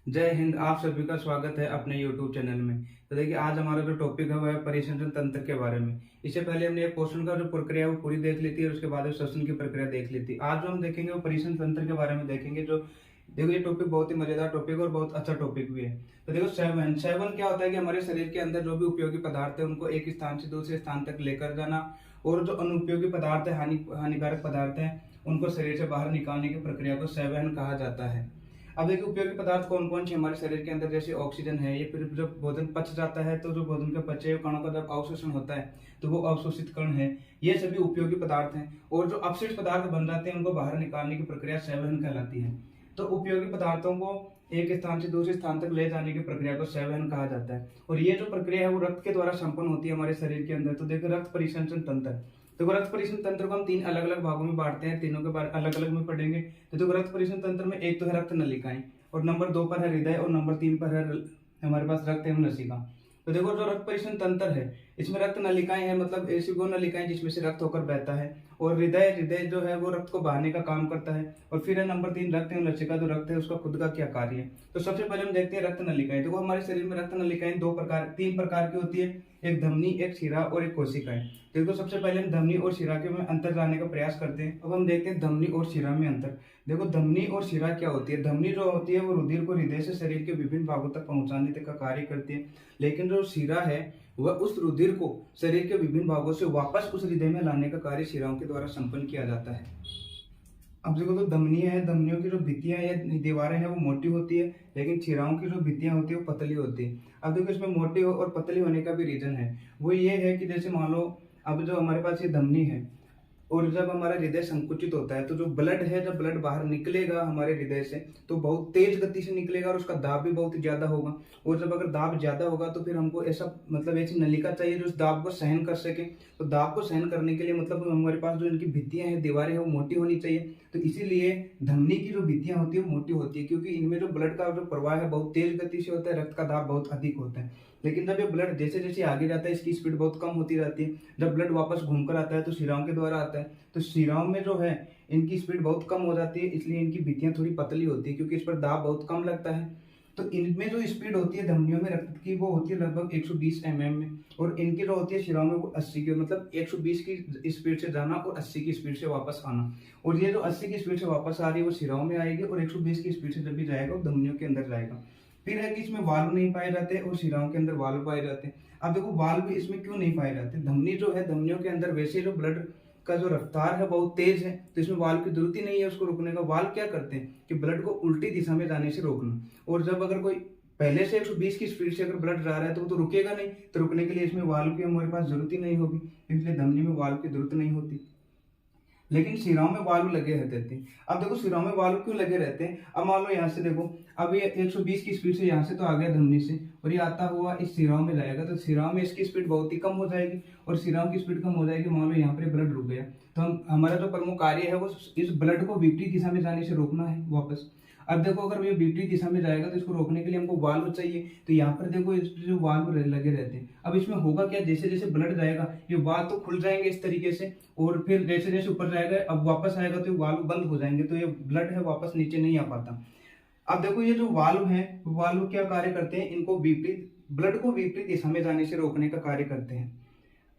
जय हिंद। आप सभी का स्वागत है अपने YouTube चैनल में। तो देखिए, आज हमारा जो टॉपिक है वह है परिसंचरण तंत्र के बारे में। इससे पहले हमने एक क्वेश्चन का जो प्रक्रिया है वो पूरी देख ली थी और उसके बाद श्वसन की प्रक्रिया देख ली थी। आज जो हम देखेंगे वो परिसंचरण तंत्र के बारे में देखेंगे। जो देखो, ये टॉपिक बहुत ही मजेदार टॉपिक और बहुत अच्छा टॉपिक भी है। तो देखो, सेवन सेवन क्या होता है कि हमारे शरीर के अंदर जो भी उपयोगी पदार्थ है उनको एक स्थान से दूसरे स्थान तक लेकर जाना, और जो अनुपयोगी पदार्थ है, हानिकारक पदार्थ है, उनको शरीर से बाहर निकालने की प्रक्रिया को सेवन कहा जाता है। अब देखिए, उपयोगी पदार्थ कौन कौन से हमारे शरीर के अंदर, जैसे ऑक्सीजन है। ये फिर जब भोजन पच जाता है तो जो भोजन के पचे हुए कणों का जब अवशोषण होता है तो वो अवशोषित कण है। ये सभी उपयोगी पदार्थ हैं। और जो अपशिष्ट पदार्थ बन जाते हैं उनको बाहर निकालने की प्रक्रिया सेवन कहलाती है। तो उपयोगी पदार्थों को एक स्थान से दूसरे स्थान तक ले जाने की प्रक्रिया को सेवन कहा जाता है। और ये जो प्रक्रिया है वो रक्त के द्वारा संपन्न होती है हमारे शरीर के अंदर। तो देखो, रक्त परिसंचरण तंत्र। देखो, रक्त परिसंचरण तंत्र को हम तीन अलग अलग भागों में बांटते हैं, तीनों के बारे अलग अलग में पढ़ेंगे। तो देखो, रक्त परिसंचरण तंत्र में एक तो है रक्त नलिकाएं, और नंबर 2 पर है हृदय, और नंबर 3 पर है हमारे पास रक्त एवं लसिका। तो देखो, जो रक्त परिसंचरण तंत्र है इसमें रक्त नलिकाएं हैं, मतलब ऐसी वो नलिकाएं जिसमें से रक्त होकर बहता है। और हृदय हृदय जो है वो रक्त को बहाने का काम करता है। और फिर है नंबर 3 रक्त एवं लसिका। जो रक्त है उसका खुद का क्या कार्य है। तो सबसे पहले हम देखते हैं रक्त नलिकाएं। देखो, हमारे शरीर में रक्त नलिकाएं तीन प्रकार की होती है। एक धमनी, एक शिरा और एक कोशिकाएं। देखो, सबसे पहले हम धमनी और शिरा के में अंतर जानने का प्रयास करते हैं। अब हम देखते हैं धमनी और शिरा में अंतर। देखो, धमनी और शिरा क्या होती है। धमनी जो होती है वो रुधिर को हृदय से शरीर के विभिन्न भागों तक पहुंचाने तक का कार्य करती है। लेकिन जो शिरा है वह उस रुधिर को शरीर के विभिन्न भागों से वापस उस हृदय में लाने का कार्य शिराओं के द्वारा संपन्न किया जाता है। अब देखो, तो धमनियां हैं, धमनियों की जो भित्तियां या दीवारें हैं वो मोटी होती है, लेकिन शिराओं की जो भित्तियां होती है वो पतली होती है। अब देखो, इसमें मोटी और पतली होने का भी रीजन है। वो ये है कि जैसे मान लो, अब जो हमारे पास ये धमनी है और जब हमारा हृदय संकुचित होता है तो जो ब्लड है, जब ब्लड बाहर निकलेगा हमारे हृदय से तो बहुत तेज गति से निकलेगा और उसका दाब भी बहुत ज्यादा होगा। और जब अगर दाब ज्यादा होगा तो फिर हमको ऐसा मतलब ऐसी नलिका चाहिए जो उस दाब को सहन कर सके। तो दाब को सहन करने के लिए मतलब हमारे पास जो इनकी भित्तियां हैं, दीवारें हैं, वो मोटी होनी चाहिए। तो इसीलिए धमनी की जो भित्तियां होती है वो मोटी होती है, क्योंकि इनमें जो ब्लड का जो प्रवाह है बहुत तेज गति से होता है, रक्त का दाब बहुत अधिक होता है। लेकिन जब ये ब्लड जैसे जैसे आगे जाता है इसकी स्पीड बहुत कम होती रहती है। जब ब्लड वापस घूमकर आता है तो शिराओं के द्वारा आता है, तो शिराओं में जो है इनकी स्पीड बहुत कम हो जाती है, इसलिए इनकी भित्तियां थोड़ी पतली होती है, क्योंकि इस पर दाब बहुत कम लगता है। तो इनमें जो स्पीड होती है धमनियों में रक्त की वो होती है लगभग 120 mm में, और इनकी जो होती है शिराओं में वो 80 की, मतलब 120 की स्पीड से जाना और 80 की स्पीड से वापस आना। और ये जो 80 की स्पीड से वापस आ रही है वो शिराओं में आएगी, और 120 की स्पीड से जब भी जाएगा वो धमनियों के अंदर जाएगा। फिर है कि इसमें वाल्व नहीं पाए जाते और शिराओं के अंदर वाल्व पाए जाते हैं। अब देखो, वाल्व इसमें क्यों नहीं पाए जाते। धमनी जो है, धमनियों के अंदर वैसे जो ब्लड का जो रफ्तार है बहुत तेज है, तो इसमें वाल्व की जरूरत ही नहीं है उसको रोकने का। वाल्व क्या करते हैं कि ब्लड को उल्टी दिशा में जाने से रोकना। और जब अगर कोई पहले से 120 की स्पीड से अगर ब्लड जा रहा है तो वो तो रुकेगा नहीं, तो रुकने के लिए इसमें वाल्व की हमारे पास जरूरत ही नहीं होगी, इसलिए धमनी में वाल्व की जरूरत नहीं होती। लेकिन शिराओं में वाल्व लगे रहते थे। अब देखो, शिराओं में वाल्व क्यों लगे रहते हैं। अब मान लो यहाँ से देखो, अब ये 120 की स्पीड से यहाँ से तो आ गया धमनी से, और ये आता हुआ इस शिराओं में जाएगा, तो शिराओं में इसकी स्पीड बहुत ही कम हो जाएगी, और शिराओं की स्पीड कम हो जाएगी। मान लो यहाँ पर ब्लड रुक गया, तो हमारा जो प्रमुख कार्य है वो इस ब्लड को विपरीत दिशा में जाने से रोकना है वापस। अब देखो, अगर ये विपरीत दिशा में जाएगा तो इसको रोकने के लिए हमको वाल्व चाहिए। तो यहाँ पर देखो, इस जो वाल्व लगे रहते हैं। अब इसमें होगा क्या, जैसे जैसे ब्लड जाएगा ये वाल्व तो खुल जाएंगे इस तरीके से, और फिर जैसे जैसे ऊपर जाएगा अब वापस आएगा तो ये वाल्व बंद हो जाएंगे, तो ये ब्लड है वापस नीचे नहीं आ पाता। अब देखो, ये जो वाल्व है, वाल्व क्या कार्य करते हैं, इनको विपरीत ब्लड को विपरीत दिशा में जाने से रोकने का कार्य करते हैं।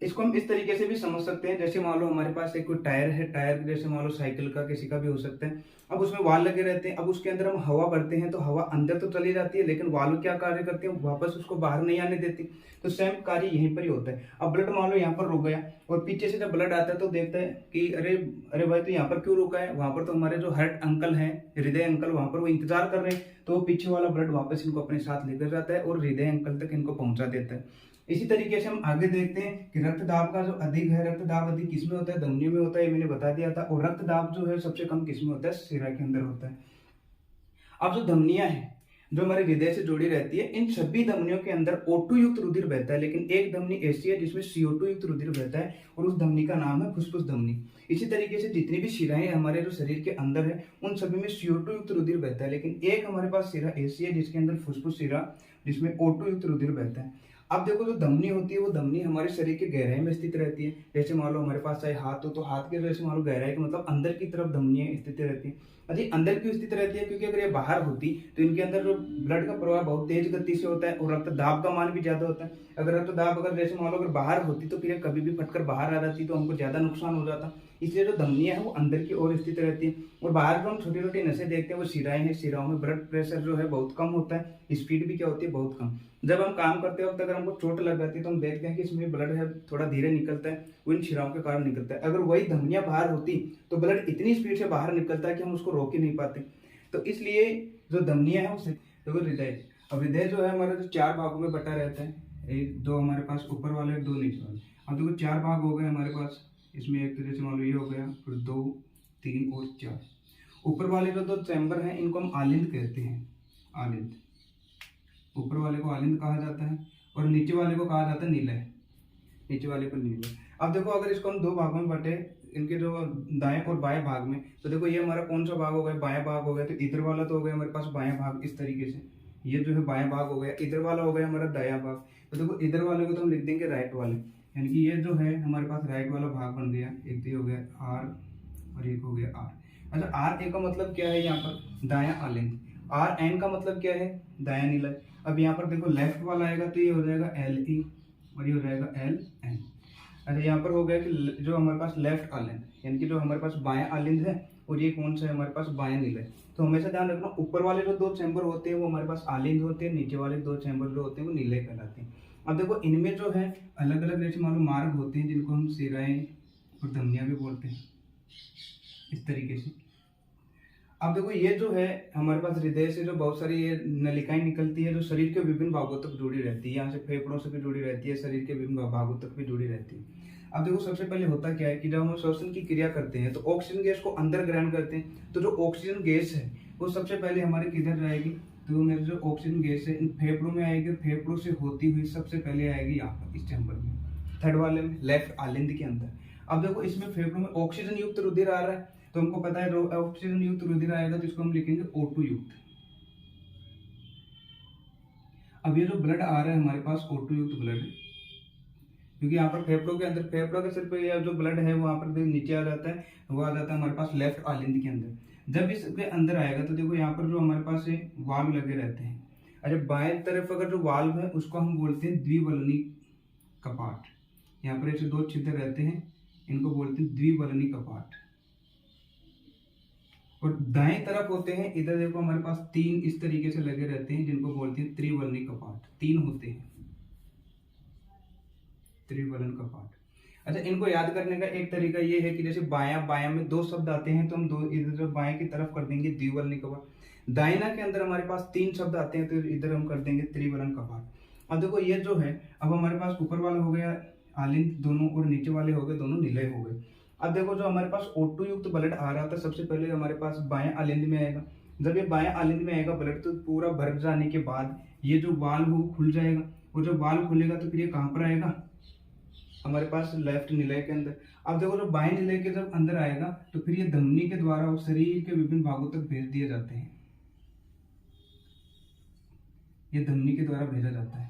इसको हम इस तरीके से भी समझ सकते हैं, जैसे मान लो हमारे पास एक कोई टायर है, टायर जैसे मान लो साइकिल का, किसी का भी हो सकता है। अब उसमें वाल्व लगे रहते हैं, अब उसके अंदर हम हवा भरते हैं तो हवा अंदर तो चली जाती है, लेकिन वाल्व क्या कार्य करते हैं, वापस उसको बाहर नहीं आने देती। तो सेम कार्य यहीं पर ही होता है। अब ब्लड मान लो यहाँ पर रुक गया, और पीछे से जब ब्लड आता है तो देखता है कि अरे अरे भाई, तो यहाँ पर क्यों रुका है। वहां पर तो हमारे जो हार्ट अंकल है, हृदय अंकल, वहां पर वो इंतजार कर रहे हैं, तो वो पीछे वाला ब्लड वापस इनको अपने साथ लेकर जाता है और हृदय अंकल तक इनको पहुंचा देता है। इसी तरीके से हम आगे देखते हैं कि रक्त दाब का जो अधिक है, रक्त दाब अधिक किसमें होता है, धमनियों में होता है, ये मैंने बता दिया था। और रक्त दाब जो है सबसे कम किसमें होता है, शिरा के अंदर होता है। अब जो धमनियां हैं जो हमारे हृदय से जुड़ी रहती है, इन सभी धमनियों के अंदर O2 युक्त रुधिर बहता है, लेकिन एक धमनी ऐसी है जिसमें CO2 युक्त रुधिर बहता है, और उस धमनी का नाम है फुफ्फुस धमनी। इसी तरीके से जितनी भी शिराएं हमारे जो शरीर के अंदर है उन सभी में CO2 युक्त रुधिर बहता है, लेकिन एक हमारे पास शिरा ऐसी है जिसके अंदर फुफ्फुस शिरा, जिसमें O2 युक्त रुधिर बहता है। अब देखो जो धमनी होती है वो धमनी हमारे शरीर के गहराई में स्थित रहती है। जैसे मान लो हमारे पास चाहे हाथ हो तो हाथ के जैसे मान लो गहराई के मतलब अंदर की तरफ धमनियां स्थित रहती है। अरे अंदर क्यों स्थित रहती है? क्योंकि अगर ये बाहर होती तो इनके अंदर जो ब्लड का प्रवाह बहुत तेज गति से होता है और रक्त दाब का मान भी ज्यादा होता है। अगर रक्त दाब अगर जैसे मान लो अगर बाहर होती तो फिर कभी भी फटकर बाहर आ जाती तो हमको ज्यादा नुकसान हो जाता। इसलिए जो धमनियां है वो अंदर की ओर स्थित रहती है। और बाहर जो हम छोटी छोटी नसें देखते हैं वो शिराएं हैं, शिराओं में ब्लड प्रेशर जो है बहुत कम होता है, स्पीड भी क्या होती है बहुत कम। जब हम काम करते वक्त अगर हमको चोट लग जाती है तो हम देखते हैं कि इसमें ब्लड है थोड़ा धीरे निकलता है, वो इन शिराओं के कारण निकलता है। अगर वही धमनियां बाहर होती तो ब्लड इतनी स्पीड से बाहर निकलता है कि हम उसको रोक ही नहीं पाते। तो इसलिए जो धमनियां है उससे देखो हृदय, अब हृदय जो है हमारा जो 4 भागों में बटा रहता है, एक दो हमारे पास ऊपर वाले और 2 नीचे वाले। अब देखो 4 भाग हो गए हमारे पास, इसमें एक तो जैसे मान लो ये हो गया, फिर 2 3 और 4। ऊपर वाले जो 2 चैम्बर हैं इनको हम आलिंद कहते हैं, आलिंद। ऊपर वाले को आलिंद कहा जाता है और नीचे वाले को कहा जाता है नीलय, नीचे वाले को नीलय। अब देखो अगर इसको हम 2 भागों में बटे, इनके जो दाएं और बाएं भाग में, तो देखो ये हमारा कौन सा भाग हो गया? बायां भाग हो गया। तो इधर वाला तो हो गया हमारे पास बायां भाग इस तरीके से, ये जो है बायां भाग हो गया। इधर वाला हो गया हमारा दायां भाग। तो देखो इधर वाले को तो हम लिख देंगे राइट वाले, यानी कि ये जो है हमारे पास राइट वाला भाग बन गया। एक तो हो गया आर और एक हो गया आर। अच्छा आर ए का मतलब क्या है? यहाँ पर दायां आलिंद। आर एन का मतलब क्या है? दायां नीलय। अब यहाँ पर देखो लेफ्ट वाला आएगा तो ये हो जाएगा एल ई और ये हो जाएगा एल एन। अच्छा यहाँ पर हो गया कि जो हमारे पास लेफ्ट आलिंद, यानी कि जो हमारे पास बायां आलिंद है और ये कौन सा है हमारे पास? बायां नीलय। तो हमेशा ध्यान रखना ऊपर वाले जो 2 चैम्बर होते हैं वो हमारे पास आलिंद होते हैं, नीचे वाले 2 चैम्बर जो होते हैं वो नीलय कहलाते हैं। अब देखो इनमें जो है अलग अलग जैसे मान लो मार्ग होते हैं जिनको हम शिराएं और धमनियां भी बोलते हैं, इस तरीके से। अब देखो ये जो है हमारे पास हृदय से जो बहुत सारी ये नलिकाएं निकलती है जो शरीर के विभिन्न भागों तक जुड़ी रहती है। यहाँ से फेफड़ों से भी जुड़ी रहती है, शरीर के विभिन्न भागों तक भी जुड़ी रहती है। अब देखो सबसे पहले होता क्या है कि जब हम श्वसन की क्रिया करते हैं तो ऑक्सीजन गैस को अंदर ग्रहण करते हैं। तो जो ऑक्सीजन गैस है वो सबसे पहले हमारे किधर जाएगी? तो मेरे जो ऑक्सीजन गैस है इन फेफड़ों में आएगी, फेफड़ों से होती हुई सबसे पहले आएगी यहाँ पर इस चैम्बर में, थर्ड वाले में, लेफ्ट आलिंद के अंदर। अब देखो इसमें फेफड़ों में ऑक्सीजन युक्त रुधिर आ रहा है तो हमको पता है ऑक्सीजन युक्त रुधिर आएगा तो इसको हम लिखेंगे O2 युक्त। अब ये जो ब्लड आ रहा है हमारे पास O2 युक्त ब्लड, क्योंकि यहाँ पर फेफड़ों के अंदर, फेफड़ों के सिर पे ये जो ब्लड है वो यहाँ पर नीचे आ जाता है, वो आ जाता है हमारे पास लेफ्ट आलिंद के अंदर। जब इसके अंदर आएगा तो देखो यहाँ पर जो हमारे पास वाल्व लगे रहते हैं। अच्छा बाएं तरफ अगर जो वाल्व है उसको हम बोलते हैं द्विवलनी कपाट। यहाँ पर ऐसे 2 छिद्र रहते हैं, इनको बोलते हैं द्विवलनी कपाट। और दाएं तरफ होते हैं, इधर देखो हमारे पास 3 इस तरीके से लगे रहते हैं जिनको बोलते हैं त्रिवलनी कपाट। 3 होते हैं त्रिवलन कपाट। अच्छा इनको याद करने का एक तरीका ये है कि जैसे बायां बायां में 2 शब्द आते हैं तो हम 2 इधर बाएं की तरफ कर देंगे द्विवलनी कपाट। दाहिना के अंदर हमारे पास 3 शब्द आते हैं तो इधर हम कर देंगे त्रिवलन कपाट। अब देखो ये जो है अब हमारे पास ऊपर वाला हो गया आलिंद दोनों और नीचे वाले हो गए दोनों नीलय हो गए। अब देखो जो हमारे पास O2 युक्त ब्लड आ रहा था सबसे पहले हमारे पास बाएं आलिंद में आएगा। जब ये बाएं आलिंद में आएगा ब्लड तो पूरा भर जाने के बाद ये जो वाल्व वो खुल जाएगा और जब वाल्व खुलेगा तो फिर ये कहाँ पर आएगा? हमारे पास लेफ्ट निलय के अंदर। अब देखो जो बाएं निलय के जब अंदर आएगा तो फिर ये धमनी के द्वारा शरीर के विभिन्न भागों तक भेज दिए जाते हैं। ये धमनी के द्वारा भेजा जाता है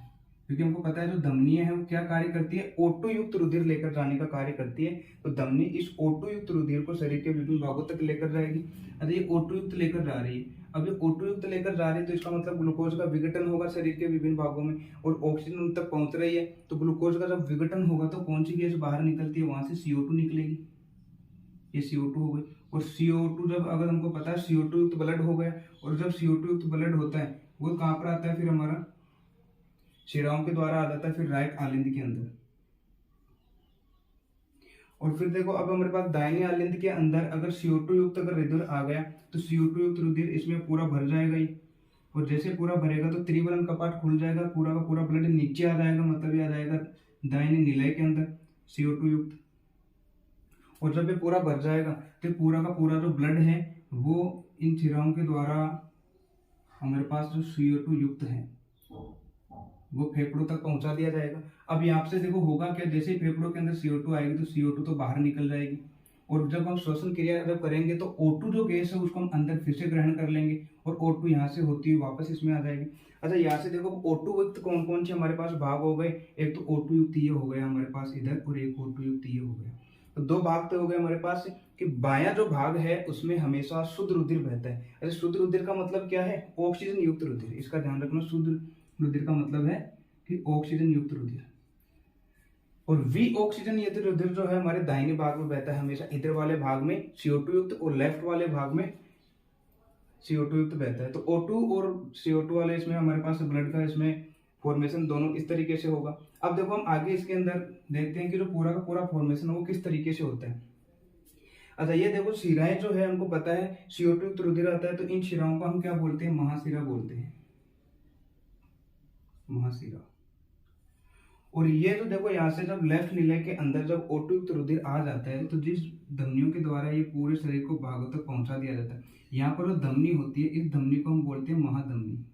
क्योंकि हमको पता है जो धमनियां है वो क्या कार्य करती है? O2 युक्त रुधिर लेकर जाने का कार्य करती है। तो धमनी इस O2 युक्त रुधिर को शरीर के विभिन्न भागों तक लेकर जाएगी। अरे ये O2 युक्त लेकर जा रही है। अब ये O2 युक्त लेकर जा रही है तो इसका मतलब ग्लूकोज का विघटन होगा शरीर के विभिन्न भागों में और ऑक्सीजन उन तक पहुंच रही है। तो ग्लूकोज का जब विघटन होगा तो कौन सी गैस बाहर निकलती है? वहां से CO2 निकलेगी। ये CO2 हो गई। और CO2 जब अगर हमको पता है CO2 युक्त ब्लड हो गया और जब CO2 युक्त ब्लड होता है वो कहाँ पर आता है? फिर हमारा शिराओं के द्वारा आ जाता है फिर राइट आलिंद के अंदर। और फिर देखो अब हमारे पास दाहिने आलिंद के अंदर अगर CO2 युक्त अगर रुधिर आ गया तो CO2 युक्त रुधिर इसमें पूरा भर जाएगा ही। और जैसे पूरा भरेगा तो त्रिवलन कपाट खुल जाएगा, पूरा का पूरा ब्लड नीचे आ जाएगा, मतलब ये आ जाएगा दाहिने निलय के अंदर CO2 युक्त। और जब ये पूरा भर जाएगा तो पूरा का पूरा जो ब्लड है वो इन शिराओं के द्वारा हमारे पास जो CO2 युक्त है वो फेफड़ों तक पहुंचा दिया जाएगा। अब यहाँ से देखो होगा क्या? जैसे ही फेफड़ों के अंदर CO2 आएगी तो CO2 तो बाहर निकल जाएगी। और जब हम श्वसन क्रिया जब करेंगे तो O2 जो गैस है उसको हम अंदर फिर से ग्रहण कर लेंगे और O2 यहाँ से होती हुई वापस इसमें आ जाएगी। अच्छा, यहाँ से देखो O2 युक्त कौन कौन से हमारे पास भाग हो गए। एक तो O2 युक्त ये हो गया हमारे पास इधर, और एक O2 युक्त ये हो गया। तो दो भाग तो हो गए हमारे पास कि बायां जो भाग है उसमें हमेशा शुद्ध रुधिर बहता है। अच्छा, शुद्ध रुधिर का मतलब क्या है? ऑक्सीजन युक्त रुधिर, इसका ध्यान रखना। शुद्ध रुधिर का मतलब है कि ऑक्सीजन युक्त रुधिर। और वी ऑक्सीजन युक्त रुधिर जो है हमारे दाहिने भाग में बहता है हमेशा। इधर वाले भाग में CO2 युक्त और लेफ्ट वाले भाग में CO2 युक्त बहता है। तो O2 और CO2 वाले इसमें हमारे पास ब्लड का इसमें फॉर्मेशन दोनों इस तरीके से होगा। अब देखो हम आगे इसके अंदर देखते हैं कि जो पूरा का पूरा फॉर्मेशन है वो किस तरीके से होता है। अच्छा, ये देखो शिराएं जो है हमको पता है CO2 युक्त रुधिर आता है, तो इन शिराओं को हम क्या बोलते हैं? महाशिरा बोलते हैं, महाशिरा। और ये जो देखो यहाँ से जब लेफ्ट नीले के अंदर जब O2 युक्त रुधिर आ जाता है तो जिस धमनियों के द्वारा ये पूरे शरीर को भागों तक पहुंचा दिया जाता है, यहाँ पर जो धमनी होती है इस धमनी को हम बोलते हैं महाधमनी।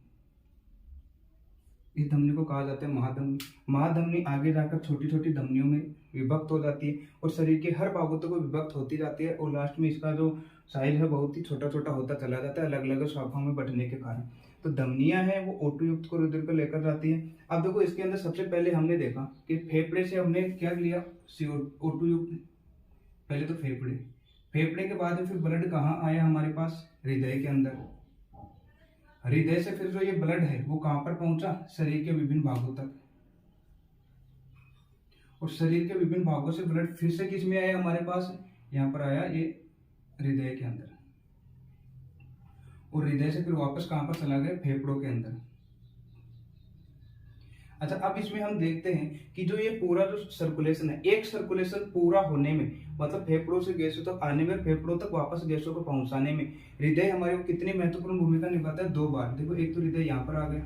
इस धमनी को कहा जाता है महाधमनी। महाधमनी आगे जाकर छोटी छोटी धमनियों में विभक्त हो जाती है और शरीर के हर भागों तक विभक्त होती जाती है, और लास्ट में इसका जो साइज है बहुत ही छोटा छोटा होता चला जाता है अलग अलग शाखाओं में बंटने के कारण। तो धमनियां हैं वो O2 युक्त को रुधिर को लेकर जाती है। अब देखो इसके अंदर सबसे पहले हमने देखा कि फेफड़े से हमने क्या लिया? O2 युक्त। पहले तो फेफड़े के बाद में फिर ब्लड कहाँ आया हमारे पास? हृदय के अंदर। हृदय से फिर जो ये ब्लड है वो कहां पर पहुंचा? शरीर के विभिन्न भागों तक। और शरीर के विभिन्न भागों से ब्लड फिर से किस में आया हमारे पास? यहाँ पर आया ये हृदय के अंदर, और हृदय से फिर वापस कहां पर चला गया? फेफड़ों के अंदर। अच्छा, अब इसमें हम देखते हैं कि जो ये पूरा जो सर्कुलेशन है, एक सर्कुलेशन पूरा होने में मतलब फेफड़ों से गैसों तक आने में, फेफड़ों तक वापस गैसों को पहुंचाने में हृदय हमारे को कितनी महत्वपूर्ण भूमिका निभाता है? 2 बार। देखो एक तो हृदय यहाँ पर आ गया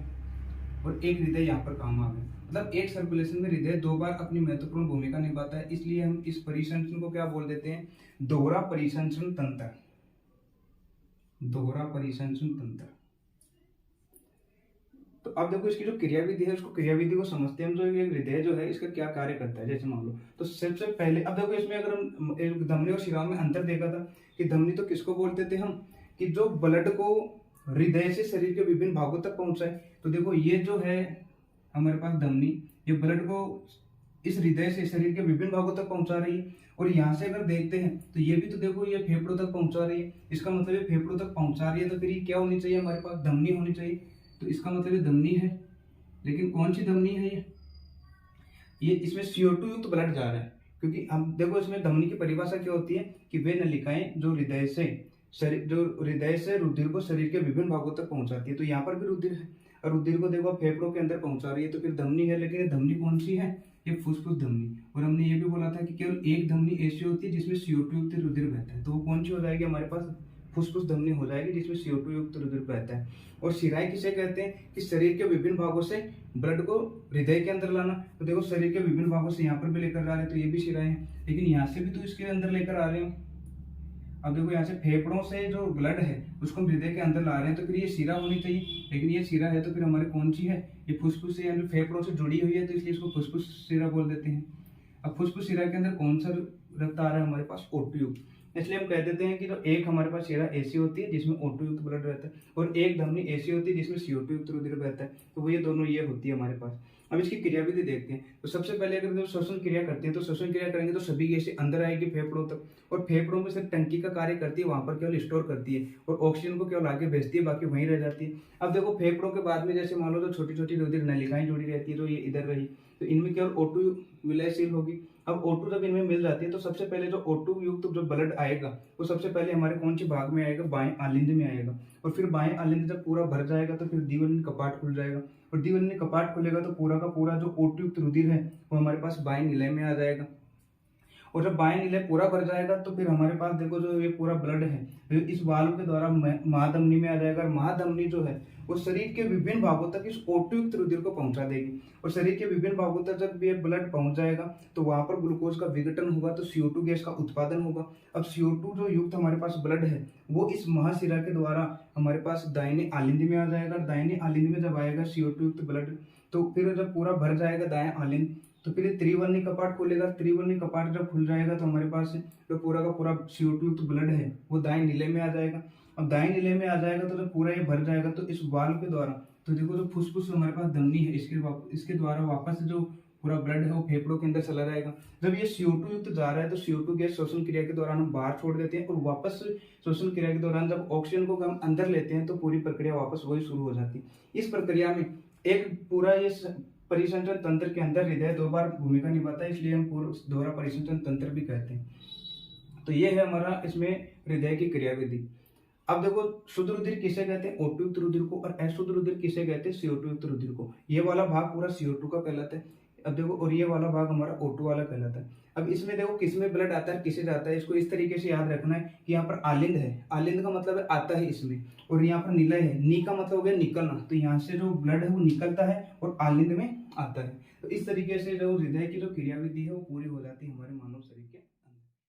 और एक हृदय यहाँ पर काम आ गया। मतलब एक सर्कुलेशन में हृदय 2 बार अपनी महत्वपूर्ण भूमिका निभाता है। इसलिए हम इस परिसंचरण को क्या बोल देते हैं? दोहरा परिसंचरण तंत्र। दोहरा परिसंचरण तंत्र। तो अब देखो इसकी जो क्रियाविधि है उसको क्रियाविधि को समझते हैं हम। जो ये हृदय जो है इसका क्या कार्य करता है, जैसे मान लो तो सबसे पहले अब देखो इसमें अगर हम धमनी और शिराओं में अंतर देखा था कि धमनी तो किसको बोलते थे हम? कि जो ब्लड को हृदय से शरीर के विभिन्न भागों तक पहुंचाए। तो देखो ये जो है हमारे पास धमनी, ये ब्लड को इस हृदय से शरीर के विभिन्न भागों तक पहुंचा रही है। और यहाँ से अगर देखते हैं तो ये भी तो देखो ये फेफड़ों तक पहुंचा रही है। इसका मतलब ये फेफड़ों तक पहुंचा रही है तो फिर ये क्या होनी चाहिए? हमारे पास धमनी होनी चाहिए। तो इसका मतलब ये धमनी है, लेकिन कौन सी धमनी है ये इसमें CO2 युक्त ब्लड जा रहा है। क्योंकि हम देखो इसमें धमनी की परिभाषा क्या होती है कि वे नलिकाएं जो हृदय से रुधिर को शरीर के विभिन्न भागों तक पहुंचाती है। तो यहाँ पर भी रुधिर है और रुधिर को देखो फेफड़ों के अंदर पहुंचा रही है, तो फिर धमनी है। लेकिन ये धमनी कौन सी है? ये फुसफुस धमनी। और हमने ये भी बोला था कि केवल एक धमनी ऐसी होती है जिसमें CO2 युक्त रुधिर बहता है, तो वो कौन सी हो जाएगी? हमारे पास फुसफुस धमनी हो जाएगी जिसमें CO2 युक्त रुधिर बहता है। और शिराएं किसे कहते हैं? कि शरीर के विभिन्न भागों से ब्लड को हृदय के अंदर लाना। तो देखो शरीर के विभिन्न भागों से यहाँ पर भी लेकर जा रहे हैं, तो ये भी शिराएं हैं। लेकिन यहाँ से भी तो इसके अंदर लेकर आ रहे हैं। अब देखो यहाँ से फेफड़ों से जो ब्लड है उसको हम हृदय के अंदर ला रहे हैं, तो फिर ये शिरा होनी चाहिए। लेकिन ये शिरा है तो फिर हमारे कौन सी है? ये फुसफुस से, यानी फेफड़ों से जुड़ी हुई है, तो इसलिए इसको फुसफुस शिरा बोल देते हैं। अब फुसफुस शिरा के अंदर कौन सा रक्त आ रहा है? हमारे पास O2 युक्त। इसलिए हम कह देते हैं कि जो एक हमारे पास शिरा ऐसी होती है जिसमें O2 युक्त ब्लड रहता है और एक धमनी ऐसी होती है जिसमें CO2 युक्त रुधिर बहता है। तो वो ये दोनों ये होती है हमारे पास। अब इसकी क्रियाविधि देखते हैं। तो सबसे पहले अगर जो श्वसन क्रिया करते हैं तो श्वसन क्रिया करेंगे तो सभी गैसें अंदर आएगी फेफड़ों तक, और फेफड़ों में सिर्फ टंकी का कार्य करती है, वहां पर केवल स्टोर करती है और ऑक्सीजन को केवल आगे भेजती है, बाकी वहीं रह जाती है। अब देखो फेफड़ों के बाद में जैसे मान लो जो छोटी छोटी रुधिर नलिकाएं जुड़ी रहती है, तो ये इधर रही, तो इनमें केवल O2 विलयशील होगी। अब O2 जब इनमें मिल जाती है तो सबसे पहले जो O2 युक्त जो ब्लड आएगा वो सबसे पहले हमारे कौन सी भाग में आएगा? बाएं आलिंद में आएगा। और फिर बाएं आलिंद जब पूरा भर जाएगा तो फिर द्विवलिन कपाट खुल जाएगा, और द्विवलिन कपाट खुलेगा तो पूरा का पूरा जो O2 युक्त रुधिर है वो हमारे पास बाएं निलय में आ जाएगा। और जब बाएं निलय पूरा भर जाएगा तो फिर हमारे पास देखो जो ये पूरा ब्लड है इस वाल्व के द्वारा महाधमनी में आ जाएगा। और महाधमनी जो है वो शरीर के विभिन्न भागों तक इस O2 युक्त रुधिर को पहुंचा देगी, और शरीर के विभिन्न भागों तक जब ये ब्लड पहुंच जाएगा तो वहां पर ग्लूकोज का विघटन होगा, तो CO2 गैस का उत्पादन होगा। अब CO2 जो युक्त हमारे पास ब्लड है वो इस महाशिरा के द्वारा हमारे पास दाहिने आलिंद में आ जाएगा। दाहिने आलिंद में जब आएगा CO2 युक्त ब्लड, तो फिर जब पूरा भर जाएगा दाएं आलिंद तो फिर ये त्रिवर्णी कपाट खोलेगा। त्रिवर्णी कपाट जब खुल जाएगा तो हमारे पास जो पूरा का पूरा CO2 युक्त ब्लड है वो दाएं नीले में आ जाएगा। अब दाएं नीले में आ जाएगा तो जब पूरा ये भर जाएगा तो इस वाल्व के द्वारा, तो देखो जो फुसफुस हमारे पास धमनी है इसके द्वारा वापस जो पूरा ब्लड है वो फेफड़ों के अंदर चला जाएगा। जब ये CO2 युक्त जा रहा है तो CO2 गैस श्वसन क्रिया के दौरान हम बाहर छोड़ देते हैं और वापस श्वसन क्रिया के दौरान जब ऑक्सीजन को हम अंदर लेते हैं तो पूरी प्रक्रिया वापस वही शुरू हो जाती है। इस प्रक्रिया में एक पूरा ये परिसंचरण तंत्र के अंदर हृदय 2 बार भूमिका निभाता है, इसलिए हम पूरा दोहरा परिसंचरण तंत्र भी कहते हैं। तो ये है हमारा इसमें हृदय की क्रियाविधि। अब देखो शुद्ध रुधिर किसे कहते हैं, O2 युक्त रुधिर को, और अशुद्ध रुधिर किसे कहते हैं, CO2 युक्त रुधिर को। ये वाला भाग पूरा CO2 का कहलाता है। अब देखो और ये वाला भाग हमारा O2 वाला कहलाता है। अब इसमें देखो किसमें ब्लड आता है किसे जाता है, इसको इस तरीके से याद रखना है कि यहाँ पर आलिंद है, आलिंद का मतलब है आता है इसमें, और यहाँ पर निलय है, नी का मतलब हो गया निकलना, तो यहाँ से जो ब्लड है वो निकलता है और आलिंद में आता है। तो इस तरीके से जो हृदय की जो क्रियाविधि है वो पूरी हो जाती है हमारे मानव शरीर के